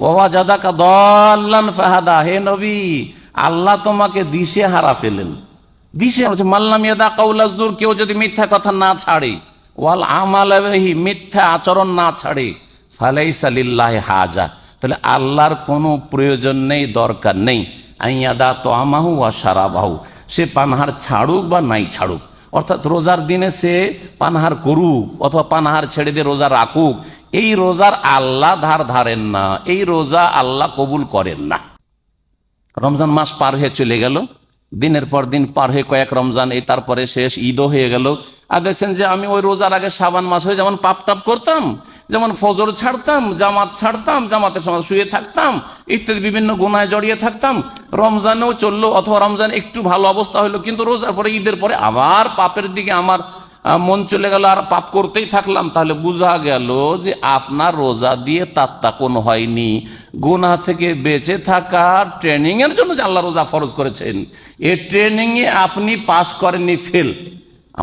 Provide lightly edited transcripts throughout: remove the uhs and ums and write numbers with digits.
ওয়াজাদাকা দাল্লান ফাহাদা, হে নবী আল্লাহ তোমাকে দিশে হারা ফেলেন। দিশে মাল্লাম ইয়াদা কাউলা জুর, কেউ যদি মিথ্যা কথা না ছাড়ে, ওয়াল আমাল বিহি, মিথ্যা আচরণ না ছাড়ে, ফালাইসা লিল্লাহি হাজা, তাহলে আল্লাহর কোনো প্রয়োজন নেই, দরকার নেই, আইয়াদা তাআমাহু ওয়া শারাবাহু, সে পানাহার ছাড়ুক বা নাই ছাড়ুক। অর্থাৎ রোজার দিনে সে পানাহার করুক অথবা পানাহার ছেড়ে দিয়ে রোজা রাখুক, এই রোজার আল্লাহ ধার ধারেন না, এই রোজা আল্লাহ কবুল করেন না। রমজান মাস পার হয়ে চলে গেল, দিনের পর দিন পার হয়ে কয়েক রমজান, এই তারপরে শেষ ঈদও হয়ে গেল। আর দেখছেন যে আমি ওই রোজার আগে শাবান মাস হয়ে যেমন পাপ টাপ করতাম, যেমন ফজর ছাড়তাম, জামাত ছাড়তাম, জামাতের সময় শুয়ে থাকতাম, ইত্যাদি বিভিন্ন গুনায় জড়িয়ে থাকতাম, রমজানেও চললো, অথবা রমজান একটু ভালো অবস্থা হলো, কিন্তু রোজার পরে ঈদের পরে আবার পাপের দিকে আমার মন চলে গেল, আর পাপ করতেই থাকলাম। তাহলে বোঝা গেল যে আপনার রোজা দিয়ে তাত্তাকুন হয়নি। গুনাহ থেকে বেঁচে থাকার ট্রেনিং এর জন্য যে আল্লাহ রোজা ফরজ করেছেন, এই ট্রেনিং এ আপনি পাস করেননি, ফেল।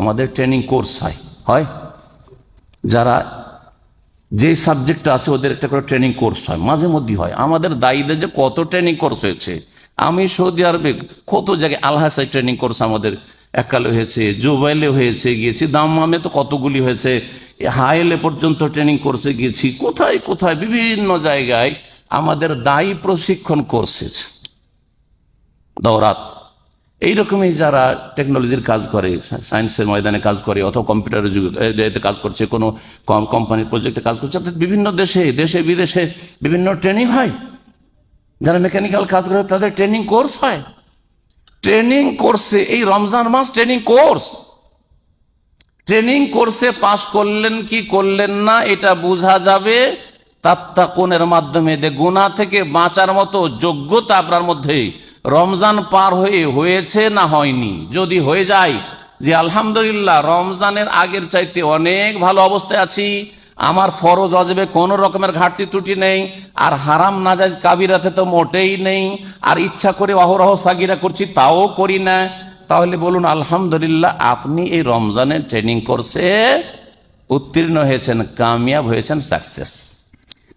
আমাদের ট্রেনিং কোর্স হয় যারা যে সাবজেক্ট আছে ওদের একটা করে ট্রেনিং কোর্স হয়, মাঝে মধ্যে হয়। আমাদের দায়ীদের যে কত ট্রেনিং কোর্স হয়েছে, আমি সৌদি আরবে কত জায়গায় আলহাসাই ট্রেনিং কোর্স আমাদের এককালে হয়েছে, জুবাইলে হয়েছে গিয়েছি, দাম্মামে তো কতগুলি হয়েছে, হাইলে পর্যন্ত ট্রেনিং কোর্সে গিয়েছি, কোথায় কোথায় বিভিন্ন জায়গায় আমাদের দায়ী প্রশিক্ষণ কোর্স হয়েছে, দৌরাত। এইরকমই যারা টেকনোলজির কাজ করে, সায়েন্সের ময়দানে কাজ করে, অথবা কম্পিউটারের যুগে কাজ করছে, কোনো কোম্পানির প্রজেক্টে কাজ করছে, বিভিন্ন দেশে বিদেশে বিভিন্ন ট্রেনিং হয়। যারা মেকানিক্যাল কাজ করে তাদের ট্রেনিং কোর্স হয়। ট্রেনিং কোর্সে এই রমজান মাস ট্রেনিং কোর্সে পাশ করলেন কি করলেন না এটা বোঝা যাবে তাত্তাকুনের মাধ্যমে। গুনাহ থেকে বাঁচার মতো যোগ্যতা আপনার মধ্যে রমজান পার হয়েছে না হয়নি। যদি হয়ে যায় যে আলহামদুলিল্লাহ রমজানের আগের চাইতে অনেক ভালো অবস্থায় আছি, আমার ফরজ ওয়াজিবে কোনো রকমের ঘাটতি ত্রুটি নেই, আর হারাম নাজায়েজ কাবিরাতে তো মোটেই নেই, আর ইচ্ছা করে অহরহ সাগিরা করছি তাও করি না, তাহলে বলুন আলহামদুলিল্লাহ আপনি এই রমজানের ট্রেনিং কোর্সে উত্তীর্ণ হয়েছেন, কামিয়াব হয়েছেন, সাকসেস।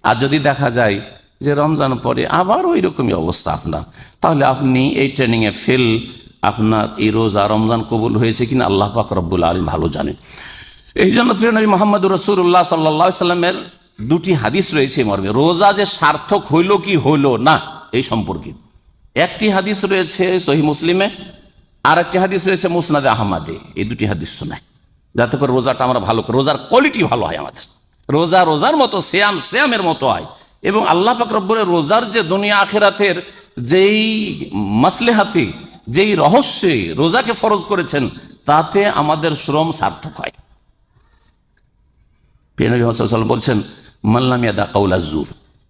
আর যদি দেখা যায় যে রমজান পরে আবার ওই রকমই অবস্থা আপনার, তাহলে আপনি এই ট্রেনিং এ ফেল। আপনার এই রোজা রমজান কবুল হয়েছে কিনা আল্লাহ পাক রব্বুল আলামিন ভালো জানেন। এই জন্য প্রিয় নবী মুহাম্মদুর রাসূলুল্লাহ সাল্লাল্লাহু আলাইহি সাল্লামের দুটি হাদিস রয়েছে মর্মে, রোজা যে সার্থক হইল কি হইল না এই সম্পর্কে। একটি হাদিস রয়েছে সহিহ মুসলিমে, আর একটি হাদিস রয়েছে মুসনাদে আহমদে। এই দুটি হাদিস শোনায় যাতে করে রোজাটা আমরা ভালো করি, রোজার কোয়ালিটি ভালো হয়, আমাদের রোজা রোজার মতো, সিয়ামের মতো হয়। এবং আল্লাহ পাক রব্বুল রোজার যে দুনিয়া আখিরাতের যেই মাসলেহাতে, যেই রহস্যে রোজাকে ফরজ করেছেন, তাতে আমাদের শ্রম সার্থক হয়। নবী মুহাম্মদ সাল্লাল্লাহু আলাইহি ওয়াসাল্লাম বলছেন, মাল্লাম ইয়াদা কাউলা জুর,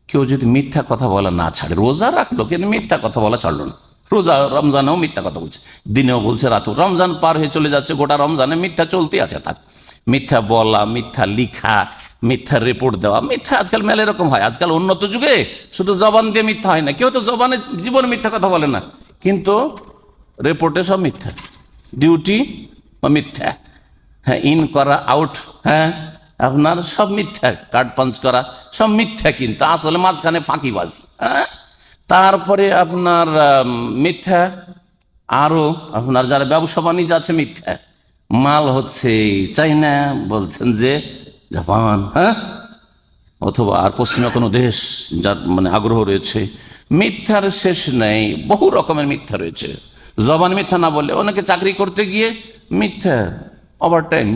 কেউ যদি মিথ্যা কথা বলা না ছাড়ে, রোজা রাখলো কিন্তু মিথ্যা কথা বলা ছাড়লো না। রোজা রমজানেও মিথ্যা কথা বলছে, দিনেও বলছে, রাতেও। রমজান পার হয়ে চলে যাচ্ছে, গোটা রমজানে মিথ্যা চলতে আছে তার। মিথ্যা বলা, মিথ্যা লিখা, মিথ্যা রিপোর্ট দেওয়া, মিথ্যা আজকাল মেলা এরকম হয়। আজকাল উন্নত যুগে শুধু জবান দিয়ে মিথ্যা হয় না, কেউ তো জবানে জীবনে মিথ্যা কথা বলে না, কিন্তু রিপোর্টে সব মিথ্যা, ডিউটি মিথ্যা, হ্যাঁ, ইন করা, আউট, হ্যাঁ আপনার সব মিথ্যা, কার্ড পাঞ্চ করা সব মিথ্যা, কিন্তু আসলে মাঝখানে ফাঁকিবাজি। হ্যাঁ, তারপরে আপনার মিথ্যা, আরো আপনার যারা ব্যবসা বাণিজ্য আছে মিথ্যা, মাল হচ্ছে চাইনা, বলছেন যে জাপান, হ্যাঁ, অথবা আর পশ্চিমা কোনো দেশ যার মানে আগ্রহ রয়েছে। মিথ্যার শেষ নেই, বহু রকমের মিথ্যা রয়েছে। জবান মিথ্যা না বললে, অনেকে চাকরি করতে গিয়ে মিথ্যা, ওভারটাইম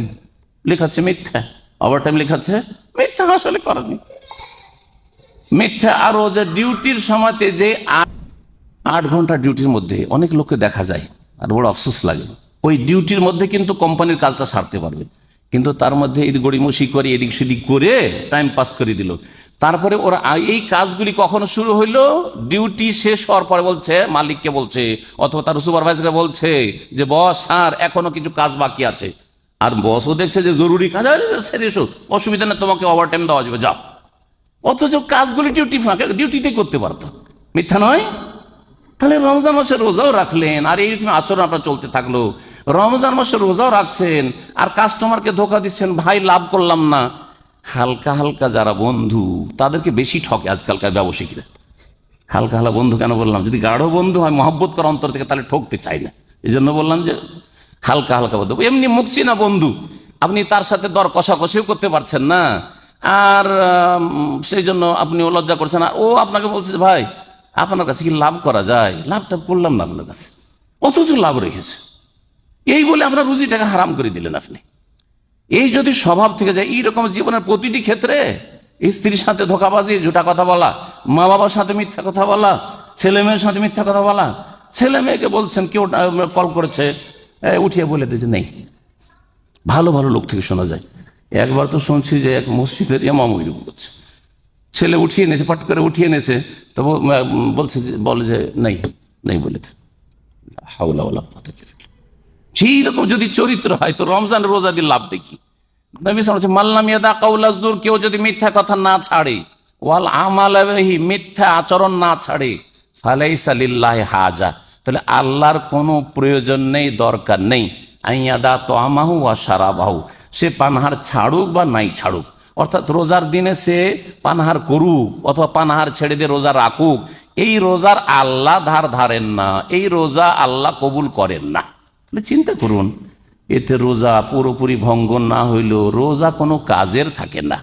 লেখাচ্ছে মিথ্যা, ওভারটাইম লেখাচ্ছে মিথ্যা, আসলে করেনি মিথ্যা। আরো যে ডিউটির সময়তে যে 8 ঘন্টা ডিউটির মধ্যে অনেক লোককে দেখা যায়, আর বড় আফসোস লাগে, ওই ডিউটির মধ্যে কিন্তু কোম্পানির কাজটা সারতে পারবে, কিন্তু তার মধ্যে এই গড়িমসি করে এদিক সেদিক করে টাইম পাস করে দিল। তারপরে ওরা এই কাজগুলি কখনো শুরু হইলো, ডিউটি শেষ হওয়ার পরে বলছে, মালিককে বলছে অথবা তার সুপারভাইজারকে বলছে যে বস স্যার এখনো কিছু কাজ বাকি আছে। আর বসও দেখছে যে জরুরি কাজ, সেরে এসো, অসুবিধা নেই, তোমাকে ওভারটাইম দেওয়া যাবে, যাও। অথচ কাজগুলি ডিউটি ফাঁকা, ডিউটিতে করতে পারতো, মিথ্যা নয়। তাহলে রমজান মাসে রোজাও রাখলেন, আর এইরকম আচরণ আপনার চলতে থাকলো। রমজান মাসে রোজাও রাখছেন আর কাস্টমারকে ধোকা দিচ্ছেন, ভাই লাভ করলাম না, হালকা হালকা যারা বন্ধু তাদেরকে বেশি ঠকে আজকালকার ব্যবসায়ীরা। হালকা হালকা বন্ধু কেন বললাম, যদি গাঢ় বন্ধু হয় মহব্বত করা অন্তর থেকে, তাহলে ঠকতে চাই না, এই জন্য বললাম যে হালকা হালকা বন্ধু। এমনি মুখছি না বন্ধু, আপনি তার সাথে দর কষাকষিও করতে পারছেন না, আর সেই জন্য আপনিও লজ্জা করছেন, আর ও আপনাকে বলছে যে ভাই আপনার কাছে কি লাভ করা যায়, লাভটা করলাম না আপনার কাছে, অথচ লাভ রেখেছে, এই বলে আপনার রুজিটাকে হারাম করে দিলেন আপনি। এই যদি স্বভাব থেকে যায়, এইরকম জীবনের প্রতিটি ক্ষেত্রে, স্ত্রীর সাথে ধোঁকাবাজি, ঝুটা কথা বলা, মা বাবার সাথে মিথ্যা কথা বলা, ছেলে মেয়ের সাথে মিথ্যা কথা বলা, ছেলে মেয়েকে বলছেন কেউ কল করেছে, উঠিয়ে বলে দিয়েছে নেই। ভালো ভালো লোক থেকে শোনা যায়। একবার তো শুনছি যে এক মসজিদের ইমাম ওইরকম করছে, ছেলে উঠিয়ে এনেছে, পাট করে উঠিয়ে এনেছে, তো বলছে যে বলে যে নেই নেই বলে হাওলা ওয়ালা কুওয়াতা ইল্লা বিল্লাহ। সেই রকম যদি চরিত্র হয় তো রমজান রোজা দিয়ে লাভ দেখি। নবী সাল্লাল্লাহু আলাইহি ওয়াসাল্লাম মাল্লাম ইয়াদা কাওলাজ জুর, কেউ যদি মিথ্যা কথা না ছাড়ে, ওয়াল আমাল বিহি, মিথ্যা আচরণ না ছাড়ে, ফালাইসা লিল্লাহি হাজা, তাহলে আল্লাহর কোনো প্রয়োজন নেই, দরকার নেই, আইয়াদা তাআমাহু ওয়া শারাবাহু, সে পানাহার ছাড়ুক বা নাই ছাড়ুক, অর্থাৎ রোজার দিনে সে পানাহার করুক অথবা পানাহার ছেড়ে দিয়ে রোজা রাখুক, এই রোজার আল্লাহ ধার ধারেন না, এই রোজা আল্লাহ কবুল করেন না। তাহলে চিন্তা করুন, এতে রোজা পুরোপুরি ভঙ্গ না হইলেও রোজা কোনো কাজের থাকে না।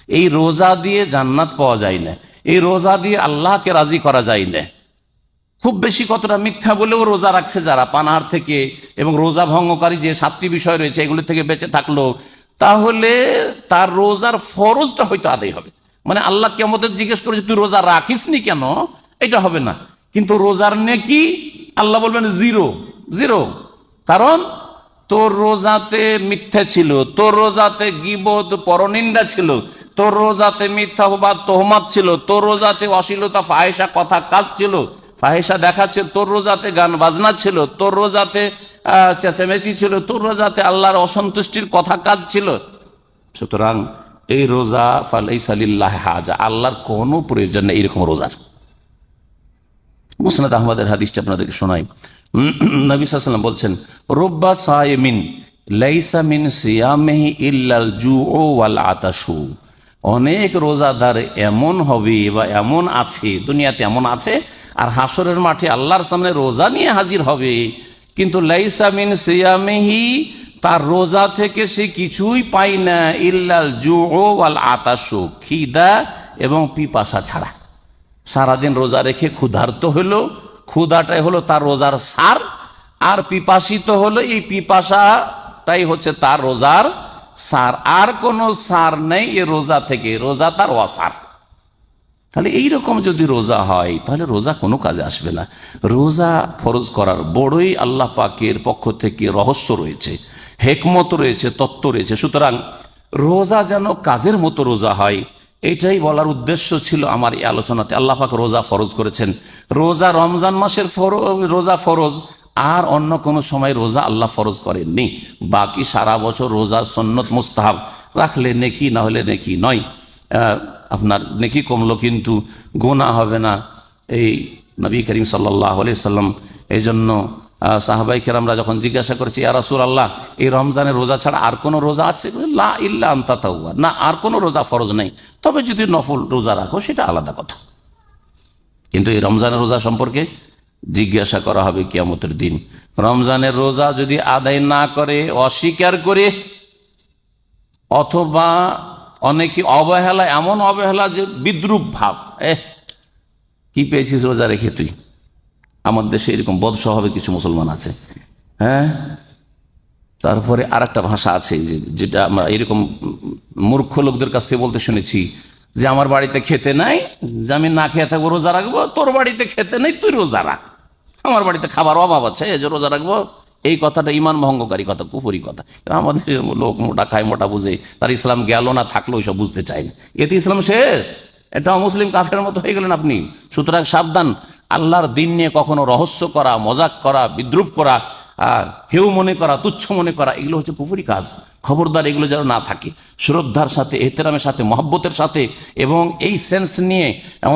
এই রোজা দিয়ে জান্নাত পাওয়া যায় না, এই রোজা দিয়ে আল্লাহকে রাজি করা যায় না। খুব বেশি কতটা মিথ্যা বলেও রোজা রাখছে যারা পানাহার থেকে, এবং রোজা ভঙ্গকারী যে 7টি বিষয় রয়েছে এগুলো থেকে বেঁচে থাকলো, তাহলে তার রোজার ফরজটা হয়তো আদায় হবে। মানে আল্লাহ কিয়ামতে জিজ্ঞেস করে যে তুই রোজা রাখিসনি কেন, এটা হবে না, কিন্তু রোজার নেকি আল্লাহ বলবেন জিরো জিরো। কারণ তোর রোজাতে মিথ্যা ছিল, তোর রোজাতে গীবত পরনিন্দা ছিল, তোর রোজাতে মিথ্যা বা তোহমাত ছিল, তোর রোজাতে অশ্লীলতা ফাহিশা কথা কাজ ছিল, ফাহিশা দেখাচ্ছে, তোর রোজাতে গান বাজনা ছিল, তোর রোজাতে চেঁচামেচি ছিল, তোর রোজাতে আল্লাহর অসন্তুষ্টির কথা কাজ ছিল। সুতরাং এই রোজা ফালাইসা লিল্লাহি হাজা, আল্লাহর কোনো প্রয়োজন নেই এরকম রোজার। মুসনাদ আহমদের হাদিসটা আপনাদেরকে শোনাই। নবী সাল্লাল্লাহু আলাইহি ওয়াসাল্লাম বলছেন, রুব্বা সায়মিন লাইসা মিন সিয়ামিহি ইল্লাল জুউ ওয়াল আতাশু, অনেক রোজাদার এমন হবে বা এমন আছে, দুনিয়াতে এমন আছে, আর হাসরের মাঠে আল্লাহর সামনে রোজা নিয়ে হাজির হবে, কিন্তু লাইসা মিন সিয়ামিহি, তার রোজা থেকে সে কিছুই পায় না, ইল্লাল জুউ ওয়াল আতাশু, খিদা এবং পিপাসা ছাড়া। সারাদিন রোজা রেখে ক্ষুধার্ত হলো, ক্ষুধাটাই হলো তার রোজার সার, আর পিপাসিত হলো, এই পিপাসাটাই হচ্ছে তার রোজার সার, আর কোনো সার নেই এ রোজা থেকে, রোজা তার অসার। তাহলে এইরকম যদি রোজা হয় তাহলে রোজা কোনো কাজে আসবে না। রোজা ফরজ করার বড়ই আল্লাহ পাকের পক্ষ থেকে রহস্য রয়েছে, হেকমত রয়েছে, তত্ত্ব রয়েছে। সুতরাং রোজা যেন কাজের মতো রোজা হয়, এইটাই বলার উদ্দেশ্য ছিল আমার এই আলোচনাতে। আল্লাহ পাক রোজা ফরজ করেছেন, রোজা রমজান মাসের রোজা ফরজ, আর অন্য কোনো সময় রোজা আল্লাহ ফরজ করেননি। বাকি সারা বছর রোজা সুন্নত মুস্তাহাব, রাখলে নেকি, না হলে নেকি নয়। আপনার নেকি কমলো কিন্তু গুনাহ হবে না। এই নবী করিম সাল্লাল্লাহু আলাইহি সাল্লাম এই জন্য সাহাবাই কেরামরা যখন জিজ্ঞাসা করেছে, ইয়া রাসূলুল্লাহ, এই রমজানের রোজা ছাড়া আর কোনো রোজা আছে? লা ইল্লা আন তাতাওয়া, না, আর কোনো রোজা ফরজ নেই, তবে যদি নফল রোজা রাখো সেটা আলাদা কথা। কিন্তু এই রমজানের রোজা সম্পর্কে জিজ্ঞাসা করা হবে কিয়ামতের দিন। রমজানের রোজা যদি আদায় না করে, অস্বীকার করে, অথবা অনেকে অবহেলা, এমন অবহেলা যে বিদ্রুপ ভাব, কি পেয়েছিস রোজা রেখে তুই। আমার দেশে এরকম বদস্বভাবে কিছু মুসলমান আছে। হ্যাঁ, তারপরে আর একটা ভাষা আছে যেটা আমরা এরকম মূর্খ লোকদের কাছ থেকে বলতে শুনেছি, যে আমার বাড়িতে খেতে নাই, যে আমি না খেয়ে থাকবো, রোজা রাখবো। তোর বাড়িতে খেতে নেই, তুই রোজা রাখ। আমার বাড়িতে খাবার অভাব আছে, এই যে রোজা রাখবো। এই কথাটা ইমান ভঙ্গকারী কথা, কুফরি কথা। আমাদের লোক মোটা খায়, মোটা বুঝে, তার ইসলাম গেল না থাকলেও সব বুঝতে চায় না, এতে ইসলাম শেষ। এটা মুসলিম কাফের মতো হয়ে গেলেন আপনি। সুতরাং সাবধান, আল্লাহর দিন নিয়ে কখনো রহস্য করা, মজাক করা, বিদ্রুপ করা, হেউ মনে করা, তুচ্ছ মনে করা, এগুলো হচ্ছে কুফরি কাজ। খবরদার এগুলো যেন না থাকে। শ্রদ্ধার সাথে, এহতেরামের সাথে, মহব্বতের সাথে এবং এই সেন্স নিয়ে,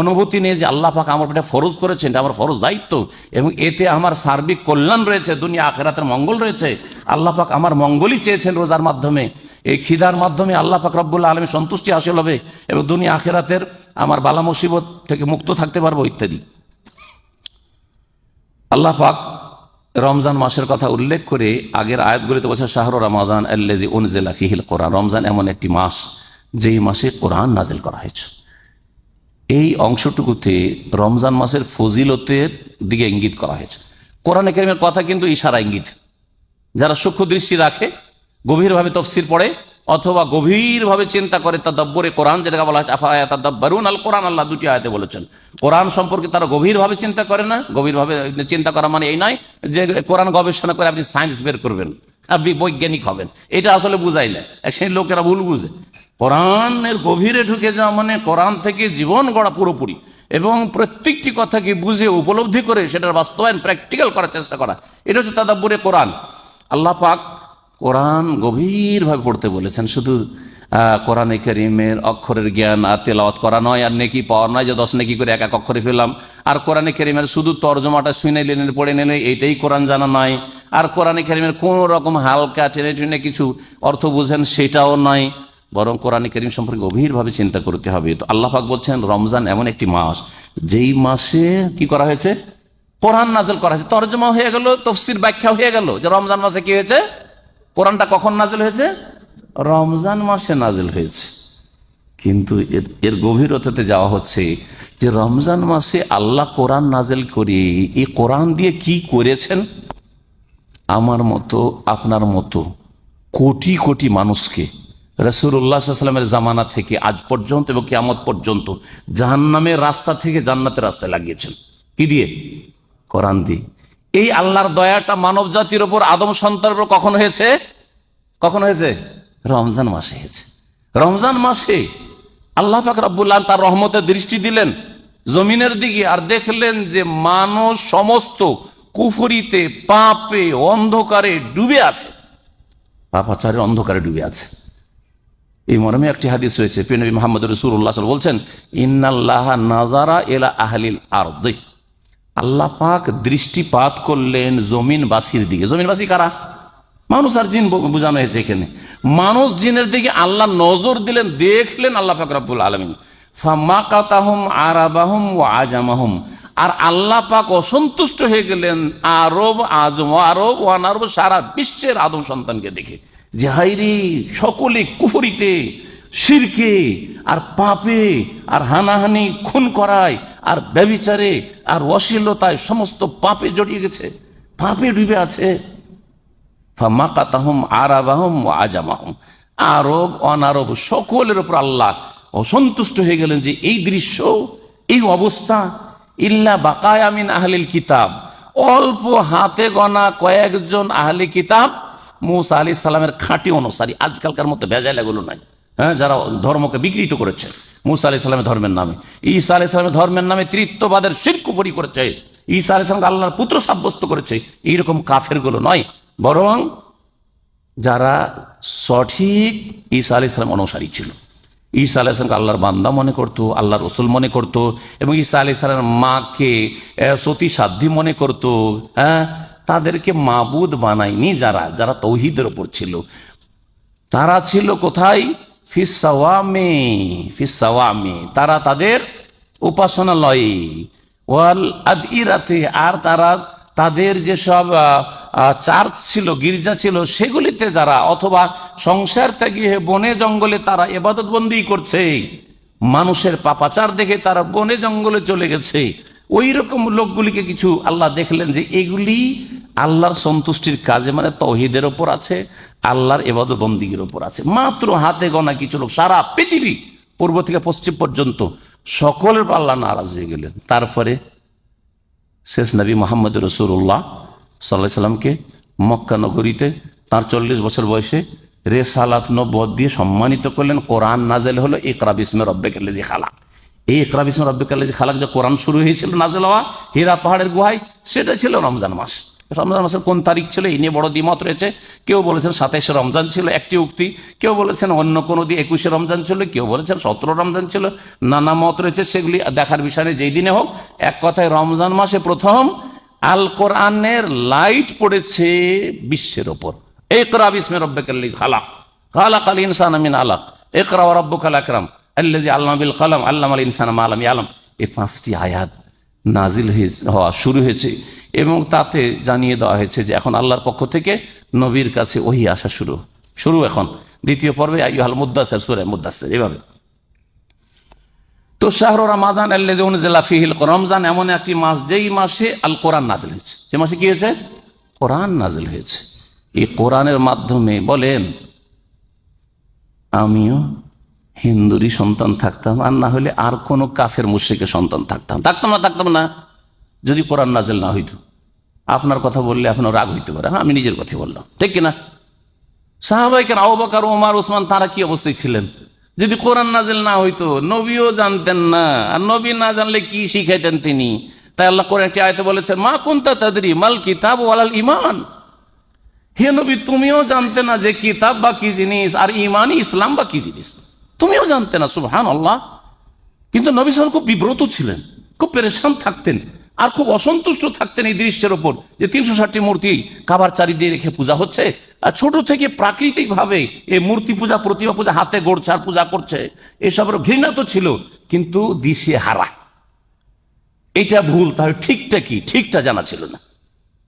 অনুভূতি নিয়ে যে আল্লাহ পাক আমার এটা ফরজ করেছেন, এটা আমার ফরজ দায়িত্ব এবং এতে আমার সার্বিক কল্যাণ রয়েছে, দুনিয়া আখিরাতের মঙ্গল রয়েছে। আল্লাহ পাক আমার মঙ্গলই চেয়েছেন রোজার মাধ্যমে, এই খিদার মাধ্যমে আল্লাহ পাক রব্বুল আলামিন সন্তুষ্টি হাসিল হবে এবং দুনিয়া আখিরাতের আমার বালা মুসিবত থেকে মুক্ত থাকতে পারবো ইত্যাদি। আল্লাহ পাক রমজান মাসের কথা উল্লেখ করে আগের আয়াতগুলিতে বলছে শাহরু রমাদান আল্লাযী উনজিলা ফীহিল কোরআন, রমজান এমন একটি মাস যেই মাসে কোরআন নাজিল করা হয়েছে। এই অংশটুকুতে রমজান মাসের ফজিলতের দিকে ইঙ্গিত করা হয়েছে। কোরআনে কারীমের কথা কিন্তু ইশারা ইঙ্গিত। যারা সূক্ষ্ম দৃষ্টি রাখে, গভীরভাবে তাফসীর পড়ে অথবা গভীরভাবে চিন্তা করে, তাদাব্বুরে কোরআন যেটাকে বলা হচ্ছে, আফা ইয়াতাদাব্বারুন আল কোরআন, আল্লাহ দুটি আয়াতে বলেছেন। কোরআন সম্পর্কে তারা গভীরভাবে চিন্তা করে না। গভীরভাবে চিন্তা করা মানে এই নয় যে কোরআন গবেষণা করে আপনি সায়েন্স বের করবেন, আপনি বৈজ্ঞানিক হবেন, এটা আসলে বুঝাই না। এক শ্রেণীর লোকেরা ভুল বুঝে। কোরআনের গভীরে ঢুকে যাওয়া মানে কোরআন থেকে জীবন গড়া পুরোপুরি এবং প্রত্যেকটি কথাকে বুঝে উপলব্ধি করে সেটার বাস্তবায়ন প্র্যাকটিক্যাল করার চেষ্টা করা, এটা হচ্ছে তাদাব্বুরে কোরআন। আল্লাহ পাক কোরআন গভীরভাবে পড়তে বলেছেন। শুধু কোরআনে কারীমের অক্ষরের জ্ঞান আর তেলাওয়াত করা নয়, আর নেকি পাওয়ার নয় যে 10 নেকি করে এক এক অক্ষরে ফেললাম, আর কোরআনে কারীমের শুধু তর্জমাটা শুনে নিলেন, পড়ে নিলেন, এইটাই কোরআন জানা নয়, আর কোরআনে কারীমের কোনো রকম হালকা টেনে টেনে কিছু অর্থ বুঝেন সেটাও নয়, বরং কোরআনে কারীম সম্পর্কে গভীরভাবে চিন্তা করতে হবে। তো আল্লাহ পাক বলছেন রমজান এমন একটি মাস যেই মাসে কি করা হয়েছে, কোরআন নাজিল করা হয়েছে। তর্জমা হয়ে গেল, তাফসীর ব্যাখ্যা হয়ে গেল যে রমজান মাসে কি হয়েছে, কোরআনটা কখন নাজিল হয়েছে, রমজান মাসে নাজিল হয়েছে। কিন্তু এর গভীরতাতে যাওয়া হচ্ছে যে রমজান মাসে আল্লাহ কোরআন নাজিল করে এই কোরআন দিয়ে কি করেছেন। আমার মতো আপনার মতো কোটি কোটি মানুষকে রাসূলুল্লাহ সাল্লাল্লাহু আলাইহি ওয়াসাল্লামের জামানা থেকে আজ পর্যন্ত এবং কিয়ামত পর্যন্ত জাহান্নামের রাস্তা থেকে জান্নাতের রাস্তায় লাগিয়েছেন। কি দিয়ে? কোরআন দিয়ে। এই আল্লাহর দয়াটা মানব জাতির উপর, আদম সন্তানের উপর কখন হয়েছে? কখন হয়েছে? রমজান মাসে হয়েছে। রমজান মাসে আল্লাহ পাক রব্বুল আলামিন তার রহমতের দৃষ্টি দিলেন জমিনের দিকে, আর দেখলেন যে মানুষ সমস্ত কুফরিতে, পাপে, অন্ধকারে ডুবে আছে, পাপাচারের অন্ধকারে ডুবে আছে। এই মর্মে একটি হাদিস রয়েছে, প্রিয় নবী মুহাম্মদ রাসূলুল্লাহ সাল্লাল্লাহু আলাইহি ওয়াসাল্লাম বলছেন, ইন্নাল্লাহা নাযারা ইলা আহলিল আরদি, আল্লাহ পাক দৃষ্টিপাত করলেন জমিনবাসীর দিকে। জমিনবাসী কারা? মানুষ আর জিন বোঝানো হয়েছে এখানে। মানুষ জিনের দিকে আল্লাহ নজর দিলেন, দেখলেন আল্লাহ পাক রব্বুল আলামিন। ফামাকাতাহুম আরাবাহুম ওয়া আজামাহুম, আর আল্লাহ পাক অসন্তুষ্ট হয়ে গেলেন আরব, আজম, আরব ও অনারব, সারা বিশ্বের আদম সন্তানকে দেখে যে হায়রে সকলে কুফরিতে, শিরকে আর পাপে আর হানাহানি, খুন করায় আর ব্যভিচারে আর অশ্লীলতায়, সমস্ত পাপে জড়িয়ে গেছে, পাপে ডুবে আছে। ফামাকাতাহুম আরাবাহুম ওয়া আজামাহুম, আরব অনারব সকলের উপর আল্লাহ অসন্তুষ্ট হয়ে গেলেন যে এই দৃশ্য, এই অবস্থা। ইল্লা বাকায়া মিন আহলিল কিতাব, অল্প হাতে গোনা কয়েকজন আহলি কিতাব, মুসা আলাইহিস সালামের খাঁটি অনুসারী, আজকালকার মতো ভেজাল এগুলো নাই, হ্যাঁ, যারা ধর্মকে বিকৃত করেছে মুসা আলাইহিস সালামের ধর্মের নামে, ঈসা আলাইহিস সালামের ধর্মের নামে ত্রিত্ববাদের শিরক কুফরি করেছে, ঈসা আলাইহিস সালামকে আল্লাহর পুত্র সাব্যস্ত করেছে, এইরকম কাফের গুলো নয়, বরং যারা সঠিক ঈসা আলাইহিস সালাম অনুসারী ছিল, ঈসা আলাইহিস সালামকে আল্লাহর বান্দা মনে করতো, আল্লাহর রসুল মনে করতো, এবং ঈসা আলাইহিস সালামের মাকে সতী সাধ্বী মনে করতো, হ্যাঁ, তাদেরকে মাবুদ বানায়নি। যারা যারা তৌহিদের ওপর ছিল, তারা ছিল কোথায়? ফিসসাওয়ামে, ফিসসাওয়ামে, তারা তাদের উপাসনালয়ে, ওয়াল আদইরাতে, আর তারা তাদের যেসব চার্চ ছিল, গির্জা ছিল, সেগুলিতে যারা, অথবা সংসার ত্যাগী বনে জঙ্গলে তারা ইবাদত বন্দি করছে, মানুষের পাপাচার দেখে তারা বনে জঙ্গলে চলে গেছে, ওই রকম লোকগুলিকে কিছু আল্লাহ দেখলেন যে এগুলি আল্লাহর সন্তুষ্টির কাজে, মানে তৌহিদের ওপর আছে, আল্লাহর ইবাদত বন্দিগির ওপর আছে। মাত্র হাতে গোনা কিছু লোক, সারা পৃথিবী পূর্ব থেকে পশ্চিম পর্যন্ত সকলের আল্লাহ নারাজ হয়ে গেলেন। তারপরে শেষ নবী মুহাম্মদ রাসূলুল্লাহ সাল্লাল্লাহু আলাইহি সাল্লামকে মক্কা নগরীতে তার 40 বছর বয়সে রেসালাত নবুয়ত দিয়ে সম্মানিত করলেন। কোরআন নাযিল হলো, ইকরা বিসমি রাব্বিকাল্লাযী খালাক। এই ইকরা বিসমি রাব্বিকাল্লাযী খালাক যে কোরআন শুরু হয়েছিল নাযিল হওয়া হীরা পাহাড়ের গুহায়, সেটা ছিল রমজান মাস। রমজান মাসের কোন তারিখ ছিল এই নিয়ে বড় দ্বিমত রয়েছে। কেউ বলেছেন 27শে রমজান ছিল, একটি উক্তি। কেউ বলেছেন অন্য কোনো দিয়ে 21শে রমজান ছিল, কেউ বলেছেন 17 রমজান ছিল। নানা মত রয়েছে, সেগুলি দেখার বিষয় নেই, যেই দিনে হোক। এক কথায় রমজান মাসে প্রথম আল কোরআনের লাইট পড়েছে বিশ্বের ওপর। ইকরা বিসমি রাব্বিকাল্লাযী খালাক, খালাকাল ইনসানা মিন আলাক, ইকরা ওয়া রাব্বুকাল আকরাম আল্লাযী আল্লামা বিল কলম আল্লামাল ইনসানা মা লাম ইয়ালাম। এই 5টি আয়াত নাজিল হওয়া শুরু হয়েছে এবং তাতে জানিয়ে দেওয়া হয়েছে যে এখন আল্লাহর পক্ষ থেকে নবীর কাছে ওহী আসা শুরু এখন দ্বিতীয় পর্বে আইয়ুহাল মুদ্দাসির, সূরা মুদ্দাসির। এভাবে তো শাহরু রমাদান আল্লাযী উনজিলা ফীহিল কুরআন, রমজান এমন একটি মাস যেই মাসে আল কোরআন নাজিল হয়েছে। যে মাসে কি হয়েছে? কোরআন নাজিল হয়েছে। এই কোরআনের মাধ্যমে বলেন আমিও হিন্দুরই সন্তান থাকতাম, আর না হলে আর কোন কাফের মুশরিকের সন্তান থাকতাম না যদি কোরআন নাজিল না হইতো। আপনার কথা বললে আপনার রাগ হইতে পারে, আমি নিজের কথা বললাম, ঠিক কিনা? সাহাবায়ে কেরাম আবু বকর, ওমর, ওসমান তারা কি অবস্থায় ছিলেন? যদি কোরআন নাজিল না হইতো, নবীও জানতেন না, আর নবী না জানলে কি শিখাইতেন তিনি? তাই আল্লাহ কোরআন একটি আয়াতে বলেছেন মা কুনতা তাদরি মাল কিতাব ওয়ালাল ঈমান। হে নবী, তুমিও জানতে না যে কিতাব বা কি জিনিস, আর ঈমান ইসলাম বা কি জিনিস, তুমিও জানতে না। সুবহানাল্লাহ। কিন্তু নবী সাল্লাল্লাহু আলাইহি ওয়াসাল্লাম খুব বিব্রত ছিলেন, খুব পেরেশান থাকতেন, আর খুব অসন্তুষ্ট থাকতেন এই দৃশ্যের ওপর যে 360টি মূর্তি কাবার চারিদিকে রেখে পূজা হচ্ছে। আর ছোট থেকে প্রাকৃতিক ভাবে এই মূর্তি পূজা, প্রতিমা পূজা, হাতে গড়ছে আর পূজা করছে, এসবের ঘৃণা তো ছিল, কিন্তু দিশে হারা। এটা ভুল, তাহলে ঠিকটা কি, ঠিকটা জানা ছিল না,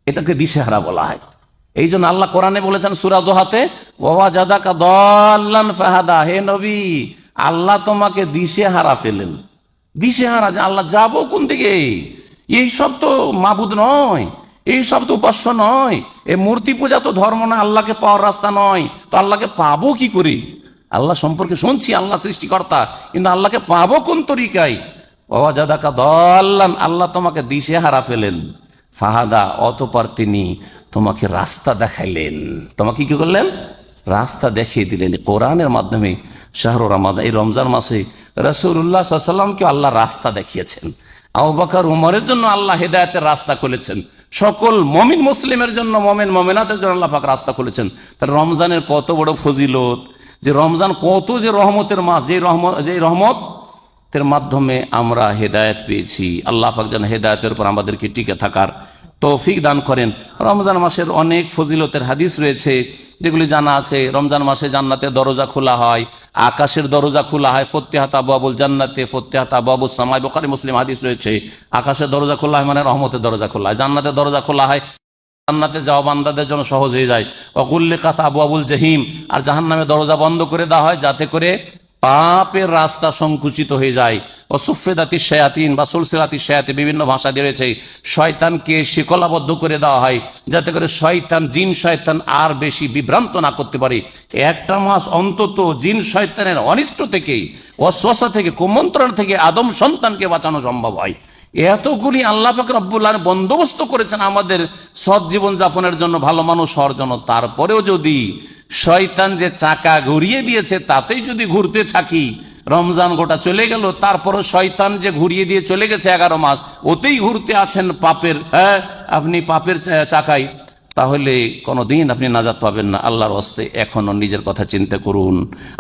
এটাকে দিশে হারা বলা হয়। এই জন্য আল্লাহ কোরআনে বলেছেন সূরা দোহাতে ওয়াজাদাকা দাল্লান ফাহাদা, হে নবী আল্লাহ তোমাকে দিশে হারা ফেলেন। দিশে হারা, যে আল্লাহ যাবো কোন দিকে, এই সব তো মাবুদ নয়, এই সব তো উপাস্য নয়, এই মূর্তি পূজা তো ধর্ম না, আল্লাহকে পাওয়ার রাস্তা নয়, তো আল্লাহকে পাবো কি করে? আল্লাহ সম্পর্কে শুনছি আল্লাহ সৃষ্টিকর্তা, কিন্তু আল্লাহকে পাবো কোন তরিকায়? ওয়াজাদাকা দাল্লান, আল্লাহ তোমাকে দিশে হারা ফেলেন। ফাহাদা, অতঃপর তিনি তোমাকে রাস্তা দেখাইলেন। তোমাকে কি করলেন? রাস্তা দেখিয়ে দিলেন কোরআনের মাধ্যমে। শাহরু রমাদান, এই রমজান মাসে রাসূলুল্লাহ সাল্লাল্লাহু আলাইহি ওয়াসাল্লামকে আল্লাহ রাস্তা দেখিয়েছেন। আবু বকর, উমরের জন্য আল্লাহ হেদায়েতের রাস্তা খুলেছেন। সকল মুমিন মুসলিমের জন্য, মুমিন মুমিনাতের জন্য আল্লাহ পাক রাস্তা খুলেছেন। তাহলে রমজানের কত বড় ফজিলত, যে রমজান কত যে রহমতের মাস, যে রহমতের মাধ্যমে আমরা হেদায়েত পেয়েছি। আল্লাহ পাক যেন হেদায়েতের উপর আমাদেরকে টিকে থাকার তৌফিক দান করেন। রমজান মাসের অনেক ফজিলতের হাদিস রয়েছে যেগুলি জানা আছে। রমজান মাসে জান্নাতের দরজা খোলা হয়, আকাশের দরজা খোলা হয়। ফতিহাত আবওয়াবুল জান্নাতে ফতিহাত আবওয়াবুস সামাই, বুখারী মুসলিম হাদিস রয়েছে। আকাশের দরজা খোলা হয় মানে রহমতের দরজা খোলা হয়। জান্নাতের দরজা খোলা হয়, জান্নাতে যাওয়া বান্দাদের জন্য সহজ হয়ে যায়। ওয়াগুল্লিকাত আবওয়াবুল জাহিম, আর জাহান্নামের দরজা বন্ধ করে দেওয়া হয় যাতে করে পাপের রাস্তা সংকুচিত হয়ে যায়। ও সুফেদাতি শায়াতিন বা সুলসিলাতি শায়াতিন, বিভিন্ন ভাষা দিয়ে রয়েছে। শয়তানকে শিকলাবদ্ধ করে দেওয়া হয় যাতে করে শয়তান, জিন শয়তান আর বেশি বিভ্রান্ত না করতে পারে। একটা মাস অন্তত জিন শয়তানের অনিষ্ট থেকে, ওয়াসওয়াসা থেকে, কুমন্ত্রণ থেকে আদম সন্তানকে বাঁচানো সম্ভব হয়। এতগুলি আল্লাহ পাক রব্বুল আলামিন বন্দোবস্ত করেছেন আমাদের সৎ জীবন যাপনের জন্য, ভালো মানুষ হওয়ার জন্য। তারপরেও যদি শয়তান যে চাকা ঘুরিয়ে দিয়েছে তাতেই যদি ঘুরতে থাকি, রমজান গোটা চলে গেল, তারপরও শয়তান যে ঘুরিয়ে দিয়ে চলে গেছে 11 মাস, ওতেই ঘুরতে আছেন পাপের, আপনি পাপের চাকায়, তাহলে কোনোদিন আপনি নাজাত পাবেন না। আল্লাহর ওয়াস্তে এখনো নিজের কথা চিন্তা করুন,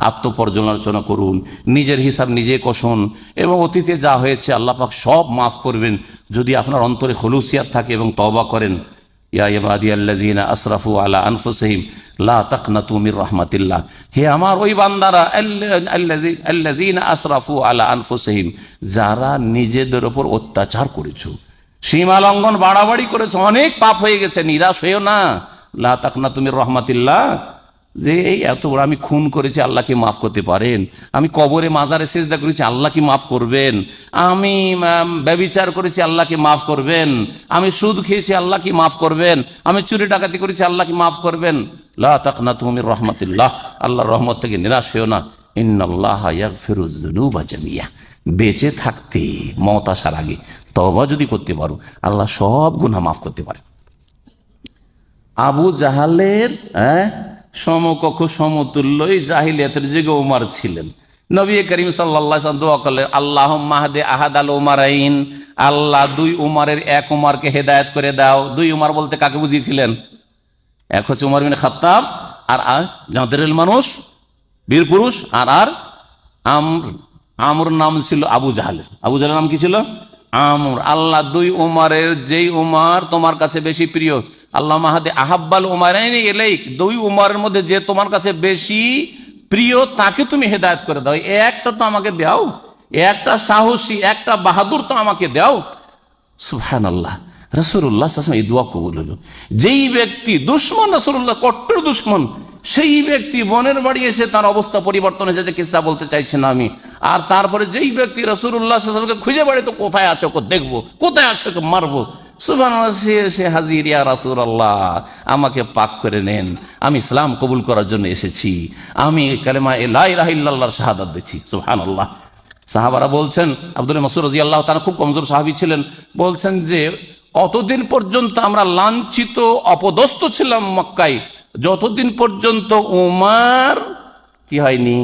আত্মপর্যালোচনা করুন, নিজের হিসাব নিজে কষুন, এবং অতীতে যা হয়েছে আল্লাহ পাক সব মাফ করবেন যদি আপনার অন্তরে খুলুসিয়াত থাকে এবং তওবা করেন। ইয়া ইবাদিয়াল্লাযীনা আসরাফু আলা আনফুসিহিম লা তাকনাতু মির রাহমাতিল্লাহ, হে আমার ওই বান্দারা, আল্লাযীনা আসরাফু আলা আনফুসিহিম, যারা নিজেদের উপর অত্যাচার করেছো, সীমা লঙ্ঘন, বাড়াবাড়ি করেছো, অনেক পাপ হয়ে গেছে, নিরাশ হয়েও না। লা তাকনাতু মির রাহমাতিল্লাহ, যে এই এত বড় আমি খুন করেছি, আল্লাহ কি মাফ করতে পারেন? আমি কবরে মাজারে সিজদা করেছি, আল্লাহ কি মাফ করবেন? আমি ব্যভিচার করেছি, আল্লাহ কি মাফ করবেন? আমি সুদ খেয়েছি, আল্লাহ কি মাফ করবেন? আমি চুরি ডাকাতি করেছি, আল্লাহ কি মাফ করবেন? লা তাকনাতু মির রাহমাতিল্লাহ, আল্লাহর রহমত থেকে নিরাশ হয়েও না। ইন্নাল্লাহা ইয়াগফিরুয যুনুবা জামিয়া, বেঁচে থাকতে মওত আসার আগে তওবা যদি করতে পারো, আল্লাহ সব গুনাহ মাফ করতে পারে। আবু জাহালের সমকক্ষ সমতুল্য এই জাহিলিয়াতের যুগে ওমর ছিলেন। নবী করিম সাল্লাল্লাহু আলাইহি ওয়াসাল্লাম দোয়া করলেন, আল্লাহুম্মা হাদি আহাদাল উমারাইন, আল্লাহ দুই উমারের এক উমারকে হেদায়েত করে দাও। দুই উমার বলতে কাকে বুঝিয়েছিলেন? এক হচ্ছে উমর বিন খাত্তাব, আর জাঁদেরের মানুষ, বীর পুরুষ, আর আমর নাম ছিল আবু জাহালের। আবু জাহালের নাম কি ছিল? আমর। আল্লাহ দুই উমারের যেই উমার তোমার কাছে বেশি প্রিয়, আল্লাহ মাহাদে আহাব্বাল উমারাইন ইলাইক, দুই উমারের মধ্যে যে তোমার কাছে বেশি প্রিয় তাকে তুমি হেদায়েত করে দাও। একটা তো আমাকে দাও, একটা সাহসী, একটা বাহাদুর তো আমাকে দাও। সুবহানাল্লাহ। রাসূলুল্লাহ সাল্লাল্লাহু আলাইহি ওয়াসাল্লাম এই দোয়া কবুল হলো। যেই ব্যক্তি দুশমন, রাসূলুল্লাহ কট্টর দুশমন, সেই ব্যক্তি বনের বাড়ি এসে তার অবস্থা পরিবর্তন হয়েছে, যে কিসসা বলতে চাইছি না আমি। আর তারপরে যেই ব্যক্তি রাসূলুল্লাহ সাল্লাল্লাহু আলাইহি ওয়াসাল্লামকে খুঁজে বেড়ায়, তো কোথায় আছো ওকে দেখবো, কোথায় আছো ওকে মারবো, সুবহানাল্লাহ, সে হাজির, ইয়া রাসূলুল্লাহ আমাকে পাক করে নেন, আমি ইসলাম কবুল করার জন্য এসেছি, আমি কালেমা লা ইলাহা ইল্লাল্লাহর শাহাদাত দিচ্ছি। সুবহানাল্লাহ। সাহাবারা বলছেন, আব্দুল্লাহ মাসউদ রাদিয়াল্লাহু তাআলা খুব কমজোর সাহাবী ছিলেন, বলছেন যে অতদিন পর্যন্ত আমরা লাঞ্ছিত অপদস্থ ছিলাম মক্কায়, যতদিন পর্যন্ত উমার কি হয়নি,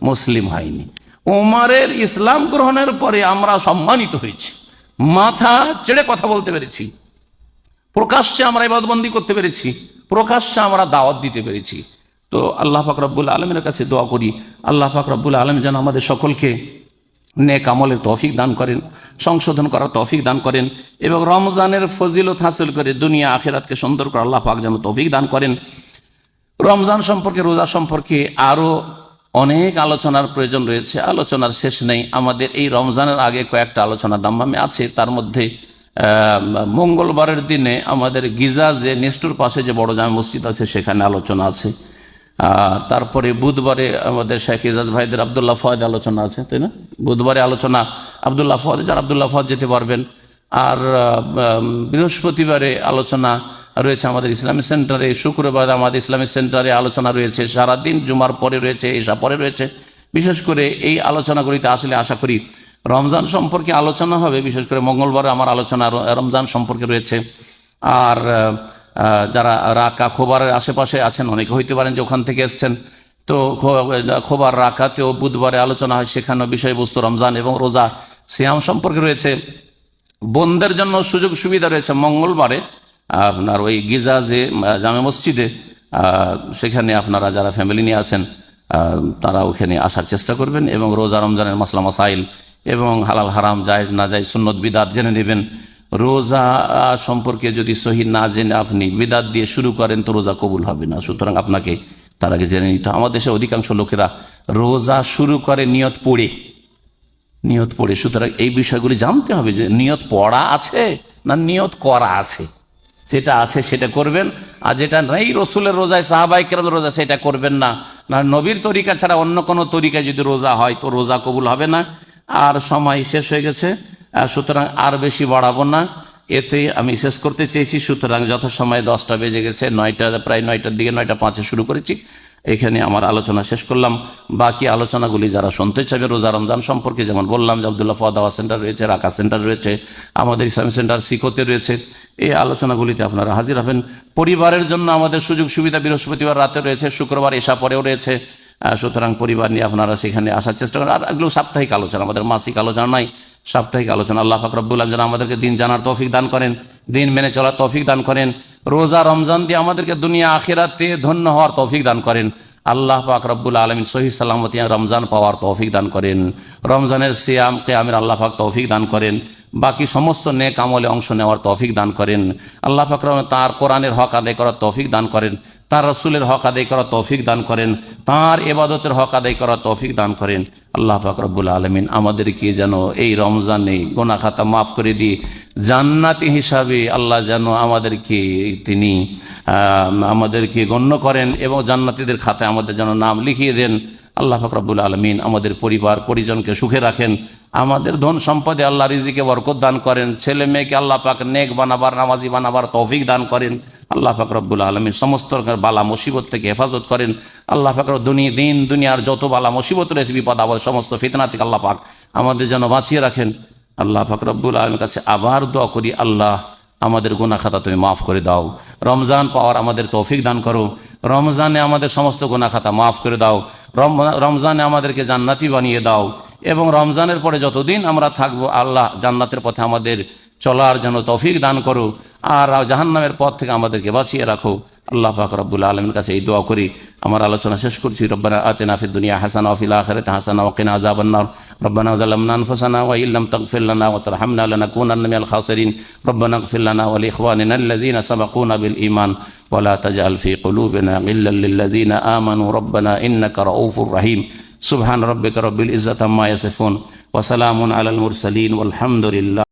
মুসলিম হয়নি। উমারের ইসলাম গ্রহণের পরে আমরা সম্মানিত হয়েছি, মাথা চেড়ে কথা বলতে পেরেছি, প্রকাশ্যে আমরা ইবাদতবন্দি করতে পেরেছি, প্রকাশ্যে আমরা দাওয়াত দিতে পেরেছি। তো আল্লাহ পাক রব্বুল আলামিনের কাছে দোয়া করি, আল্লাহ পাক রব্বুল আলামিন যেন আমাদের সকলকে নেক আমলের তৌফিক দান করেন, সংশোধন করার তৌফিক দান করেন, এবং রমজানের ফজিলত হাসিল করে দুনিয়া আখিরাতকে সুন্দর করে আল্লাহ পাক যেন তৌফিক দান করেন। রমজান সম্পর্কে, রোজা সম্পর্কে আরো অনেক আলোচনার প্রয়োজন রয়েছে, আলোচনার শেষ নেই। আমাদের এই রমজানের আগে কয়েকটা আলোচনার দাম্মামে আছে, তার মধ্যে মঙ্গলবারের দিনে আমাদের গিজা যে নেস্টুর পাশে যে বড় জামে মসজিদ আছে সেখানে আলোচনা আছে। আর তারপরে বুধবারে আমাদের শেখ ইজাজ ভাইদের আব্দুল্লাহ ফয়েদ আলোচনা আছে, তাই না? বুধবারে আলোচনা আব্দুল্লাহ ফয়েদ, যারা আব্দুল্লাহ ফয়েদ যেতে পারবেন। আর বৃহস্পতিবারে আলোচনা রয়েছে আমাদের ইসলামিক সেন্টারে, শুক্রবার আমাদের ইসলামিক সেন্টারে আলোচনা রয়েছে, সারাদিন জুমার পরে রয়েছে, এশা পরে রয়েছে। বিশেষ করে এই আলোচনাগুলিতে আসলে আশা করি রমজান সম্পর্কে আলোচনা হবে। বিশেষ করে মঙ্গলবারে আমার আলোচনা রমজান সম্পর্কে রয়েছে। আর যারা রাকা খোবারের আশেপাশে আছেন, অনেকে হইতে পারেন যে ওখান থেকে এসছেন, তো খোবার রাকাতেও বুধবারে আলোচনা হয়, সেখানেও বিষয়বস্তু রমজান এবং রোজা সিয়াম সম্পর্কে রয়েছে। বোনদের জন্য সুযোগ সুবিধা রয়েছে মঙ্গলবারে আপনার ওই গিজা যে জামে মসজিদে, সেখানে আপনারা যারা ফ্যামিলি নিয়ে আছেন তারা ওখানে আসার চেষ্টা করবেন, এবং রোজা রমজানের মাসলা মাসাইল এবং হালাল হারাম, জায়েজ না জায়েজ, সুন্নত বিদাত জেনে নেবেন। রোজা সম্পর্কে যদি সহি না জেনে আপনি বিদাত দিয়ে শুরু করেন তো রোজা কবুল হবে না, সুতরাং আপনাকে তার আগে জেনে নিতে। আমাদের দেশে অধিকাংশ লোকেরা রোজা শুরু করে নিয়ত পড়ে, সুতরাং এই বিষয়গুলি জানতে হবে যে নিয়ত পড়া আছে না নিয়ত করা আছে। যেটা আছে সেটা করবেন, আর যেটা নেই রসুলের রোজায়, সাহাবায়ে কেরামের রোজা, সেটা করবেন না। না, নবীর তরিকা ছাড়া অন্য কোনো তরিকায় যদি রোজা হয় তো রোজা কবুল হবে না। আর সময় শেষ হয়ে গেছে, সুতরাং আর বেশি বাড়াবো না, এতে আমি শেষ করতে চেয়েছি। সুতরাং যথাসময়ে 10টা বেজে গেছে, প্রায় 9টার দিকে, 9:05 শুরু করেছি, এখানে আমার আলোচনা শেষ করলাম। বাকি আলোচনাগুলি যারা শুনতে চাইবে রোজা রমজান সম্পর্কে, যেমন বললাম যে আব্দুল্লাহ ফয়েদ দাওয়াত সেন্টার রয়েছে, রাকা সেন্টার রয়েছে, আমাদের ইসলামিক সেন্টার সিকোতে রয়েছে, এই আলোচনাগুলিতে আপনারা হাজির হবেন। পরিবারের জন্য আমাদের সুযোগ সুবিধা বৃহস্পতিবার রাতে রয়েছে, শুক্রবার এশা পরেও রয়েছে, সুতরাং পরিবার নিয়ে আপনারা সেখানে আসার চেষ্টা করেন। আর এগুলো সাপ্তাহিক আলোচনা, আমাদের মাসিক আলোচনা নয়, সাপ্তাহিক আলোচনা। আল্লাহ পাক রব্বুল আলামিন যেন আমাদেরকে দিন জানার তৌফিক দান করেন, দিন মেনে চলার তৌফিক দান করেন, রোজা রমজান দিয়ে আমাদেরকে দুনিয়া আখিরাতে ধন্য হওয়ার তৌফিক দান করেন। আল্লাহ পাক রব্বুল আলামিন সহি সালামতি রমজান পাওয়ার তৌফিক দান করেন, রমজানের সিয়াম কিয়ামের আল্লাহ পাক তৌফিক দান করেন, বাকি সমস্ত নেক আমলে অংশ নেওয়ার তৌফিক দান করেন। আল্লাহ পাক তার কোরআনের হক আদায় করার তৌফিক দান করেন, তার রসুলের হক আদায় করার তৌফিক দান করেন, তার ইবাদতের হক আদায় করার তৌফিক দান করেন। আল্লাহ পাক রব্বুল আলামিন আমাদেরকে যেন এই রমজানে গুনাহ খাতা মাফ করে দিয়ে জান্নাতি হিসাবে আল্লাহ যেন আমাদেরকে গণ্য করেন, এবং জান্নাতীদের খাতায় আমাদের যেন নাম লিখিয়ে দেন। আল্লাহ পাক রব্বুল আলামিন আমাদের পরিবার পরিজনকে সুখে রাখেন, আমাদের ধন সম্পদে আল্লাহ রিজিকে বরকত দান করেন, ছেলে মেয়েকে আল্লাহ পাক নেক বানাবার, নামাজি বানাবার তৌফিক দান করেন। আল্লাহ পাক রব্বুল আলামিন সমস্ত বালা মুসিবত থেকে হেফাজত করেন। আল্লাহ পাক দুনিয়ার যত বালা মুসিবত রয়েছে, বিপদ আপদ, সমস্ত ফিতনা থেকে আল্লাহ পাক আমাদের যেন বাঁচিয়ে রাখেন। আল্লাহ পাক রব্বুল আলামিনের কাছে আবার দোয়া করি, আল্লাহ আমাদের গুনাহ খাতা তুমি মাফ করে দাও। রমজান পাওয়ার আমাদের তৌফিক দান করো। রমজানে আমাদের সমস্ত গুনাহ খাতা মাফ করে দাও। রমজানে আমাদেরকে জান্নাতি বানিয়ে দাও এবং রমজানের পরে যতদিন আমরা থাকবো আল্লাহ জান্নাতের পথে আমাদের চলার যেন তৌফিক দান করো, আর জাহান্নামের পথ থেকে আমাদেরকে বাঁচিয়ে রাখো। আল্লাহ পাক রব্বুল আলামিনের কাছে এই দোয়া করি। আমার আলোচনা শেষ করছি। রব্বানা আতিনা ফিদ দুনিয়া হাসানা ওয়া ফিল আখিরাতি হাসানা ওয়া কিনা আযাবান নার। রব্বানা যালামনা আনফুসানা ওয়া ইল্লাম তাগফির লানা ওয়া তারহামনা লানাকুনান্না মিনাল খাসিরিন। রব্বানা ইগফির লানা ওয়া লিইখওয়ানিনা আল্লাযীনা সাবাকুনা বিল ঈমান ওয়া লা তাজআল ফি কুলুবিনা গিল্লাল লিল্লাযীনা আমানু রব্বানা ইন্নাকা রাউফুর রহিম। সুবহান রাব্বিকা রাব্বিল ইজ্জাতি আম্মা ইয়াসিফুন ওয়া সালামুন আলাল মুরসালিন ওয়াল হামদুলিল্লাহ।